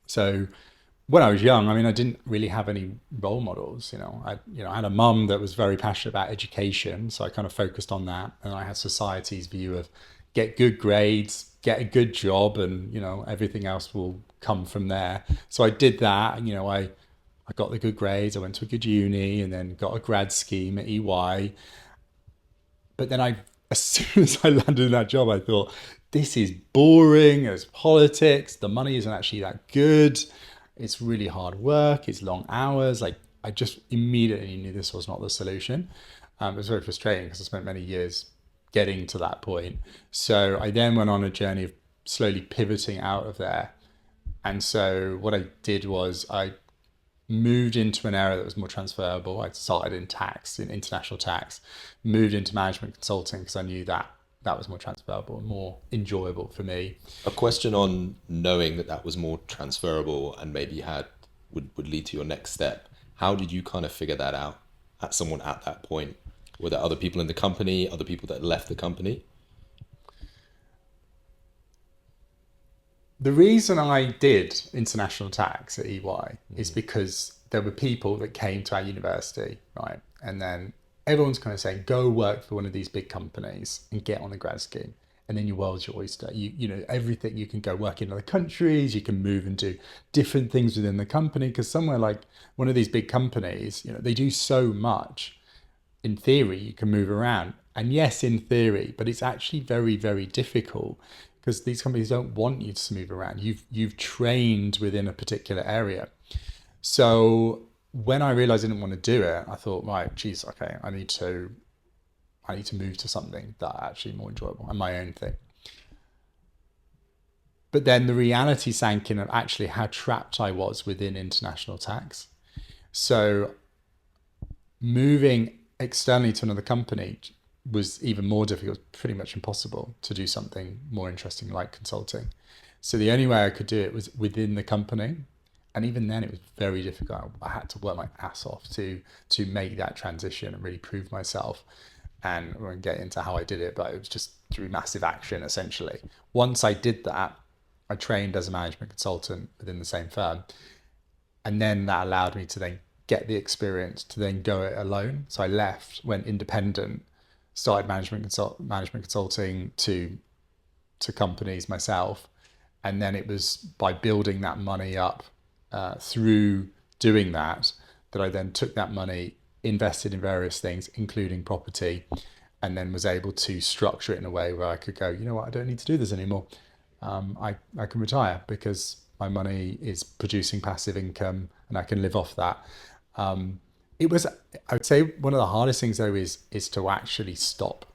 So when I was young, I mean, I didn't really have any role models. I had a mum that was very passionate about education, so I kind of focused on that, and I had society's view of get good grades, get a good job, and everything else will come from there. So I did that. I got the good grades. I went to a good uni, and then got a grad scheme at EY. But then as soon as I landed in that job, I thought, this is boring. It's politics. The money isn't actually that good. It's really hard work. It's long hours. Like, I just immediately knew this was not the solution. It was very frustrating because I spent many years getting to that point. So I then went on a journey of slowly pivoting out of there. And so what I did was I moved into an area that was more transferable. I started in tax, in international tax, moved into management consulting because I knew that that was more transferable and more enjoyable for me. A question on knowing that that was more transferable and maybe had would lead to your next step. How did you kind of figure that out at someone at that point? Were there other people in the company, other people that left the company? The reason I did international tax at EY is because there were people that came to our university, right? And then everyone's kind of saying, go work for one of these big companies and get on the grad scheme. And then your world's your oyster. Everything, you can go work in other countries, you can move and do different things within the company. Because somewhere like one of these big companies, they do so much. In theory, you can move around. And yes, in theory, but it's actually very, very difficult because these companies don't want you to move around. You've trained within a particular area. So when I realized I didn't want to do it, I thought, right, geez, okay, I need to move to something that actually more enjoyable and my own thing. But then the reality sank in of actually how trapped I was within international tax. So moving externally to another company was even more difficult, pretty much impossible to do something more interesting like consulting. So the only way I could do it was within the company. And even then it was very difficult. I had to work my ass off to make that transition and really prove myself. And we won't get into how I did it, but it was just through massive action, essentially. Once I did that, I trained as a management consultant within the same firm. And then that allowed me to then get the experience to then go it alone. So I left, went independent, started management consulting to companies myself. And then it was by building that money up through doing that I then took that money, invested in various things, including property, and then was able to structure it in a way where I could go, you know what, I don't need to do this anymore. I can retire because my money is producing passive income and I can live off that. It was, I would say, one of the hardest things though is to actually stop